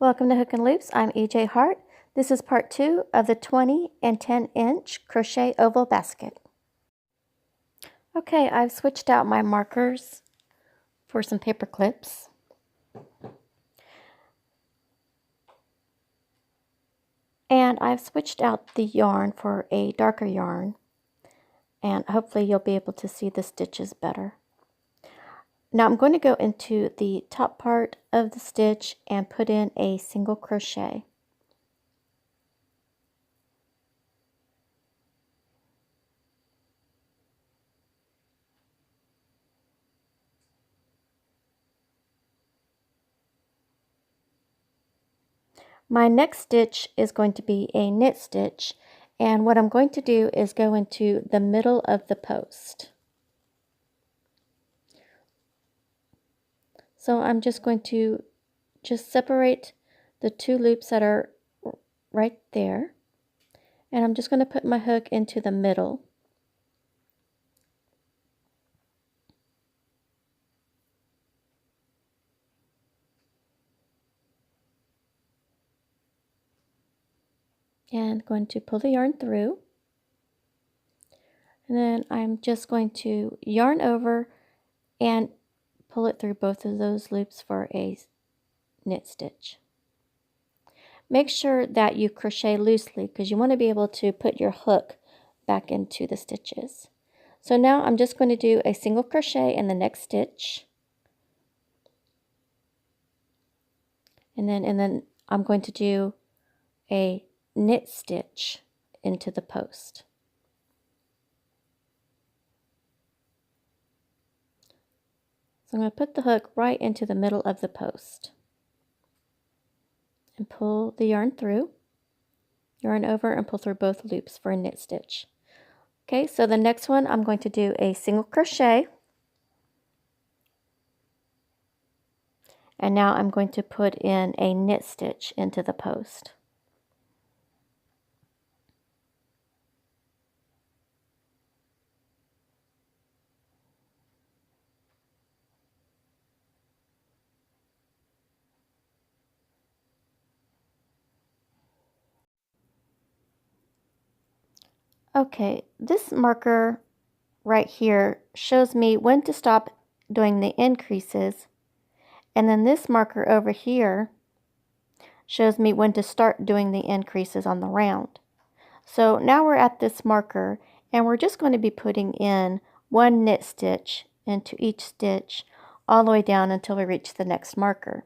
Welcome to Hook and Loops. I'm EJ Hart. This is part 2 of the 20 and 10-inch crochet oval basket. Okay, I've switched out my markers for some paper clips. And I've switched out the yarn for a darker yarn. And hopefully you'll be able to see the stitches better. Now I'm going to go into the top part of the stitch and put in a single crochet. My next stitch is going to be a knit stitch, and what I'm going to do is go into the middle of the post. So I'm just going to separate the two loops that are right there, and I'm just going to put my hook into the middle. And going to pull the yarn through. And then I'm just going to yarn over and pull it through both of those loops for a knit stitch. Make sure that you crochet loosely because you want to be able to put your hook back into the stitches. So now I'm just going to do a single crochet in the next stitch. And then I'm going to do a knit stitch into the post. So I'm going to put the hook right into the middle of the post and pull the yarn through, yarn over and pull through both loops for a knit stitch. Okay, so the next one I'm going to do a single crochet, and now I'm going to put in a knit stitch into the post. Okay, this marker right here shows me when to stop doing the increases, and then this marker over here shows me when to start doing the increases on the round. So now we're at this marker, and we're just going to be putting in one knit stitch into each stitch all the way down until we reach the next marker.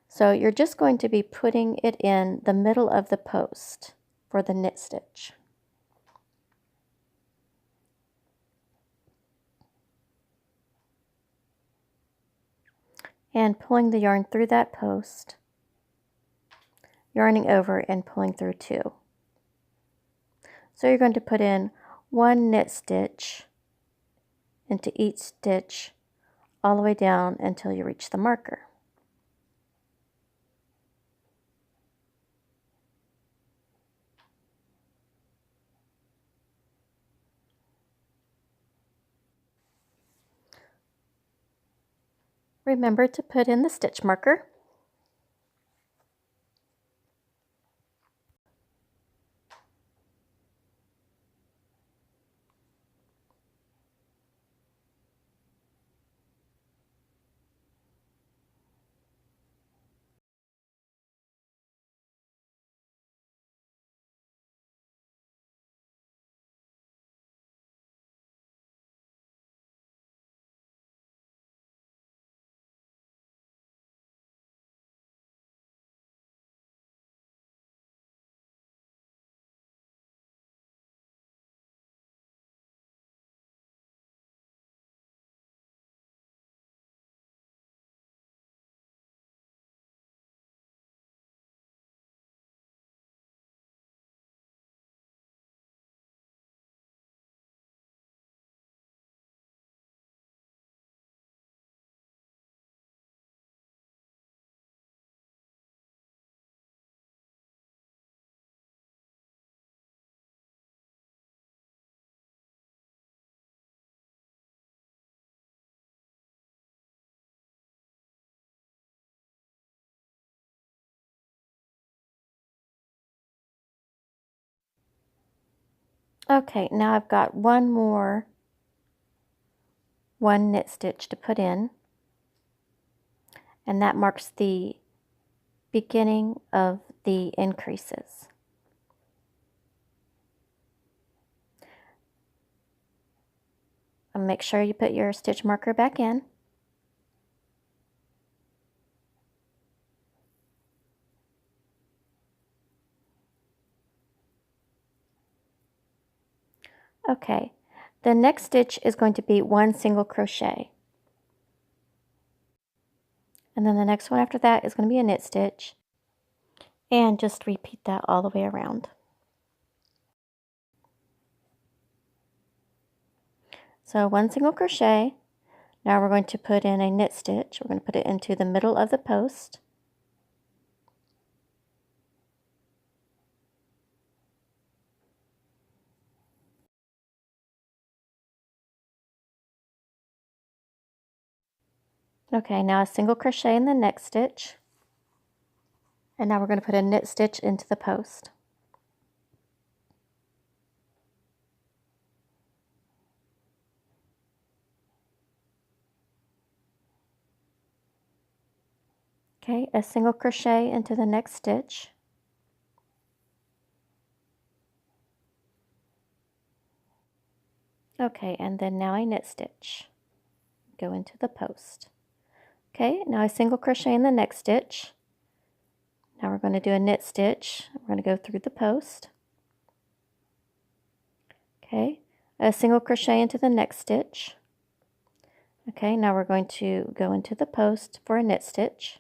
So you're just going to be putting it in the middle of the post for the knit stitch. And pulling the yarn through that post, yarning over and pulling through two. So you're going to put in one knit stitch into each stitch all the way down until you reach the marker. Remember to put in the stitch marker. Okay, now I've got one knit stitch to put in, and that marks the beginning of the increases. And make sure you put your stitch marker back in. Okay, the next stitch is going to be one single crochet. And then the next one after that is going to be a knit stitch. And just repeat that all the way around. So one single crochet. Now we're going to put in a knit stitch. We're going to put it into the middle of the post. Okay, now a single crochet in the next stitch. And now we're going to put a knit stitch into the post. Okay, a single crochet into the next stitch. Okay, and then now a knit stitch. Go into the post. Okay, now a single crochet in the next stitch. Now we're going to do a knit stitch. We're going to go through the post. Okay, a single crochet into the next stitch. Okay, now we're going to go into the post for a knit stitch.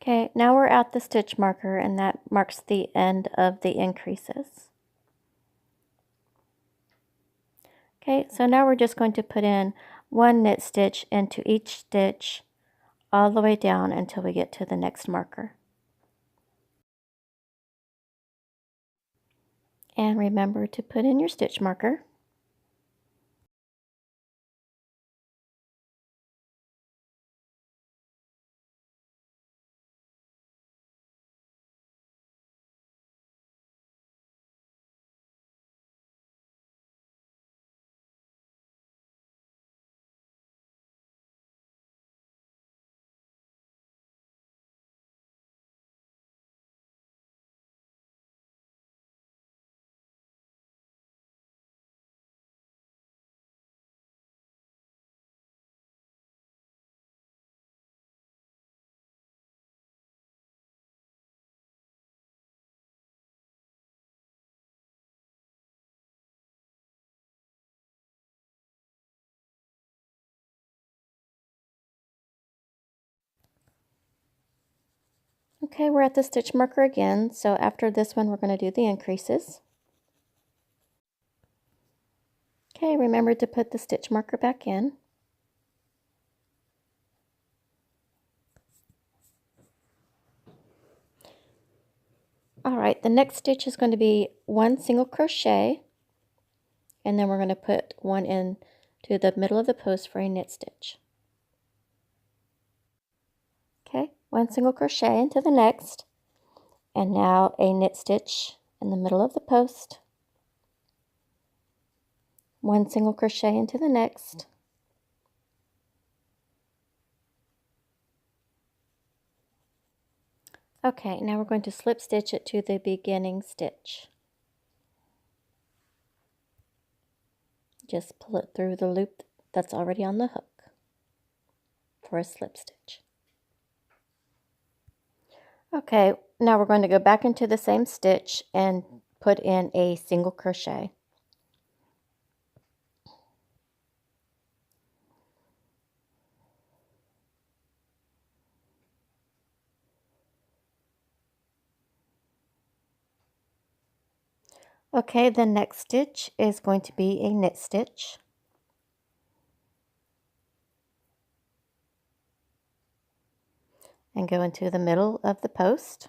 Okay, now we're at the stitch marker, and that marks the end of the increases. Okay, so now we're just going to put in one knit stitch into each stitch all the way down until we get to the next marker. And remember to put in your stitch marker. Okay, we're at the stitch marker again, so after this one we're going to do the increases. Okay, remember to put the stitch marker back in. Alright, the next stitch is going to be one single crochet, and then we're going to put one in to the middle of the post for a knit stitch. Okay, one single crochet into the next, and now a knit stitch in the middle of the post, one single crochet into the next, okay, now we're going to slip stitch it to the beginning stitch. Just pull it through the loop that's already on the hook for a slip stitch. Okay, now we're going to go back into the same stitch and put in a single crochet. Okay, the next stitch is going to be a knit stitch. And go into the middle of the post.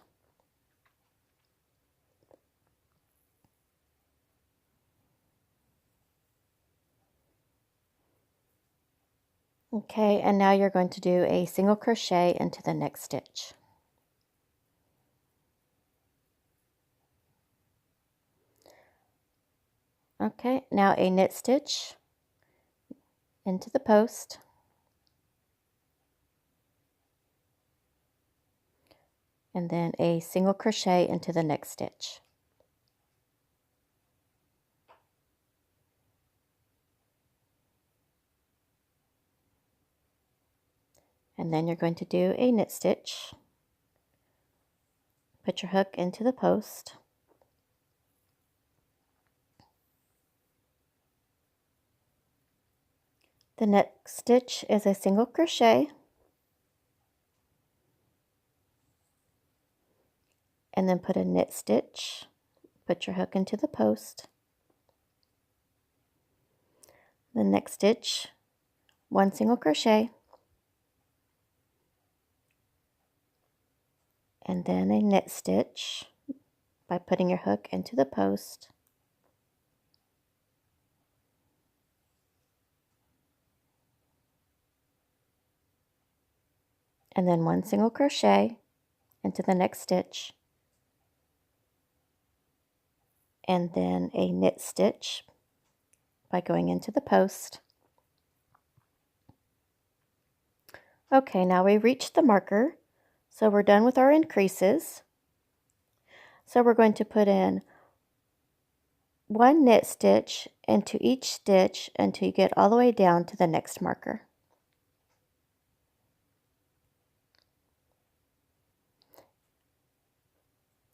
Okay, and now you're going to do a single crochet into the next stitch. Okay, now a knit stitch into the post, and then a single crochet into the next stitch. And then you're going to do a knit stitch, put your hook into the post, the next stitch is a single crochet, and then put a knit stitch, put your hook into the post, the next stitch, one single crochet, and then a knit stitch by putting your hook into the post, and then one single crochet into the next stitch, and then a knit stitch by going into the post. Okay, now we've reached the marker, so we're done with our increases. So we're going to put in one knit stitch into each stitch until you get all the way down to the next marker.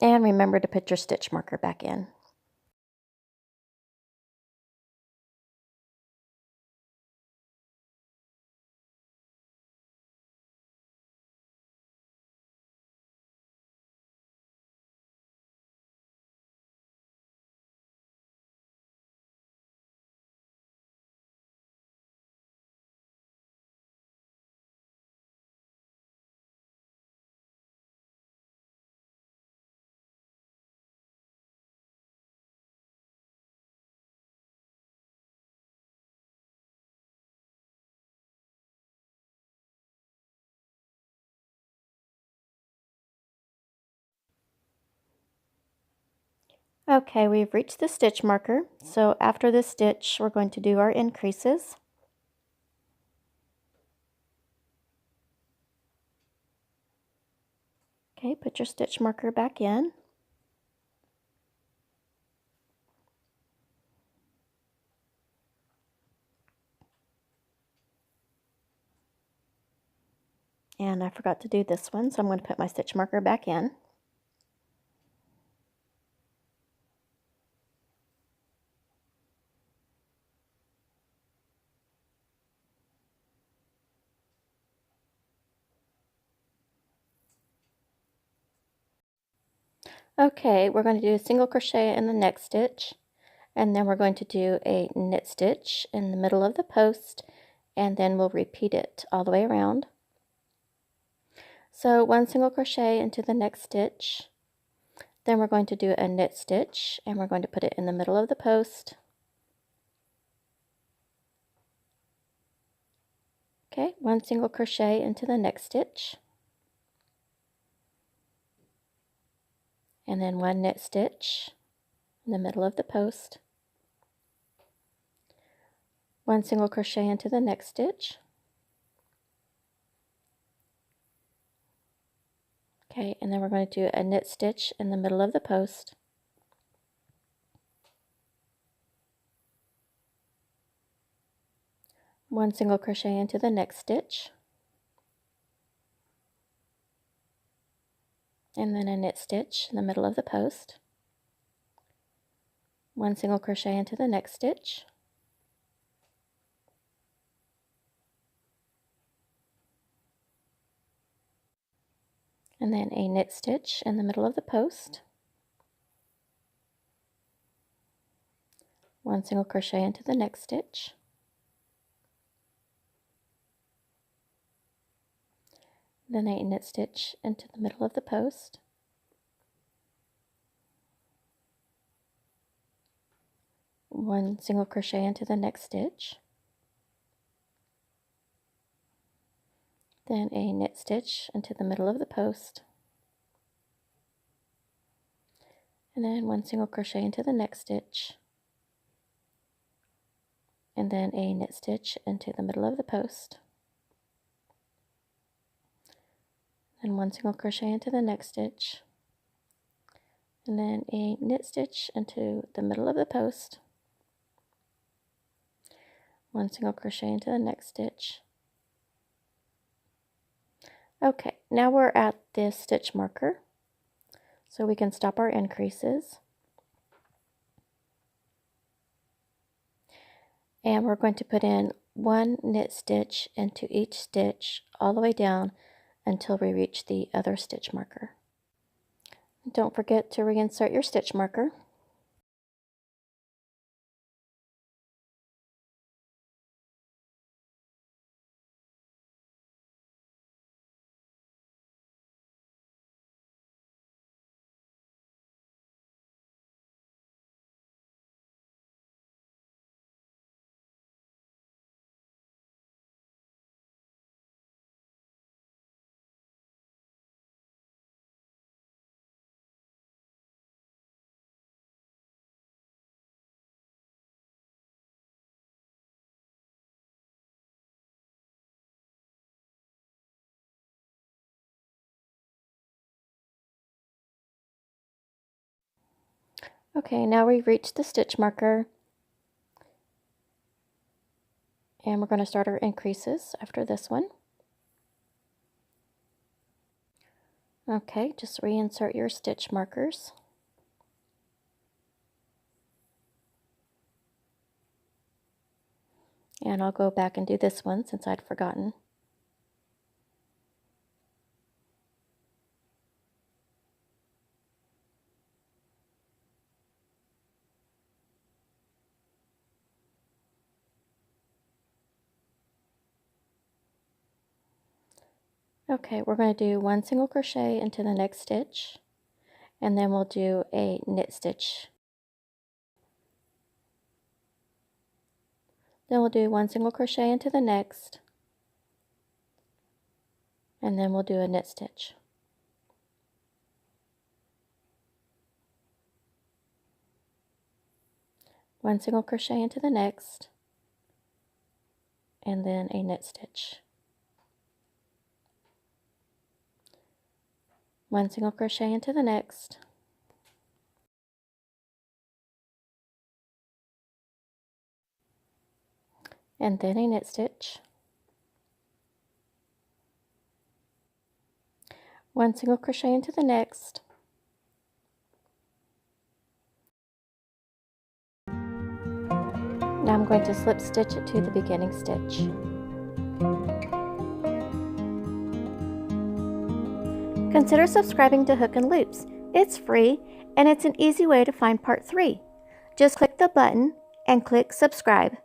And remember to put your stitch marker back in. Okay, we've reached the stitch marker, so after this stitch we're going to do our increases. Okay, put your stitch marker back in. And I forgot to do this one, so I'm going to put my stitch marker back in. Okay, we're going to do a single crochet in the next stitch, and then we're going to do a knit stitch in the middle of the post, and then we'll repeat it all the way around. So one single crochet into the next stitch, then we're going to do a knit stitch, and we're going to put it in the middle of the post. Okay, one single crochet into the next stitch, and then one knit stitch in the middle of the post, one single crochet into the next stitch, okay, and then we're going to do a knit stitch in the middle of the post, one single crochet into the next stitch, and then a knit stitch in the middle of the post, one single crochet into the next stitch, and then a knit stitch in the middle of the post, one single crochet into the next stitch, then a knit stitch into the middle of the post, one single crochet into the next stitch, then a knit stitch into the middle of the post, and then one single crochet into the next stitch, and then a knit stitch into the middle of the post, and 1 single crochet into the next stitch, and then a knit stitch into the middle of the post, 1 single crochet into the next stitch. Okay, now we're at this stitch marker, so we can stop our increases. And we're going to put in 1 knit stitch into each stitch all the way down until we reach the other stitch marker. Don't forget to reinsert your stitch marker. Okay, now we've reached the stitch marker, and we're going to start our increases after this one. Okay, just reinsert your stitch markers. And I'll go back and do this one since I'd forgotten. Okay, we're going to do 1 single crochet into the next stitch, and then we'll do a knit stitch. Then we'll do 1 single crochet into the next, and then we'll do a knit stitch. One single crochet into the next, and then a knit stitch. 1 single crochet into the next, and then a knit stitch. 1 single crochet into the next, now I'm going to slip stitch it to the beginning stitch. Consider subscribing to Hook and Loops. It's free and it's an easy way to find part 3. Just click the button and click subscribe.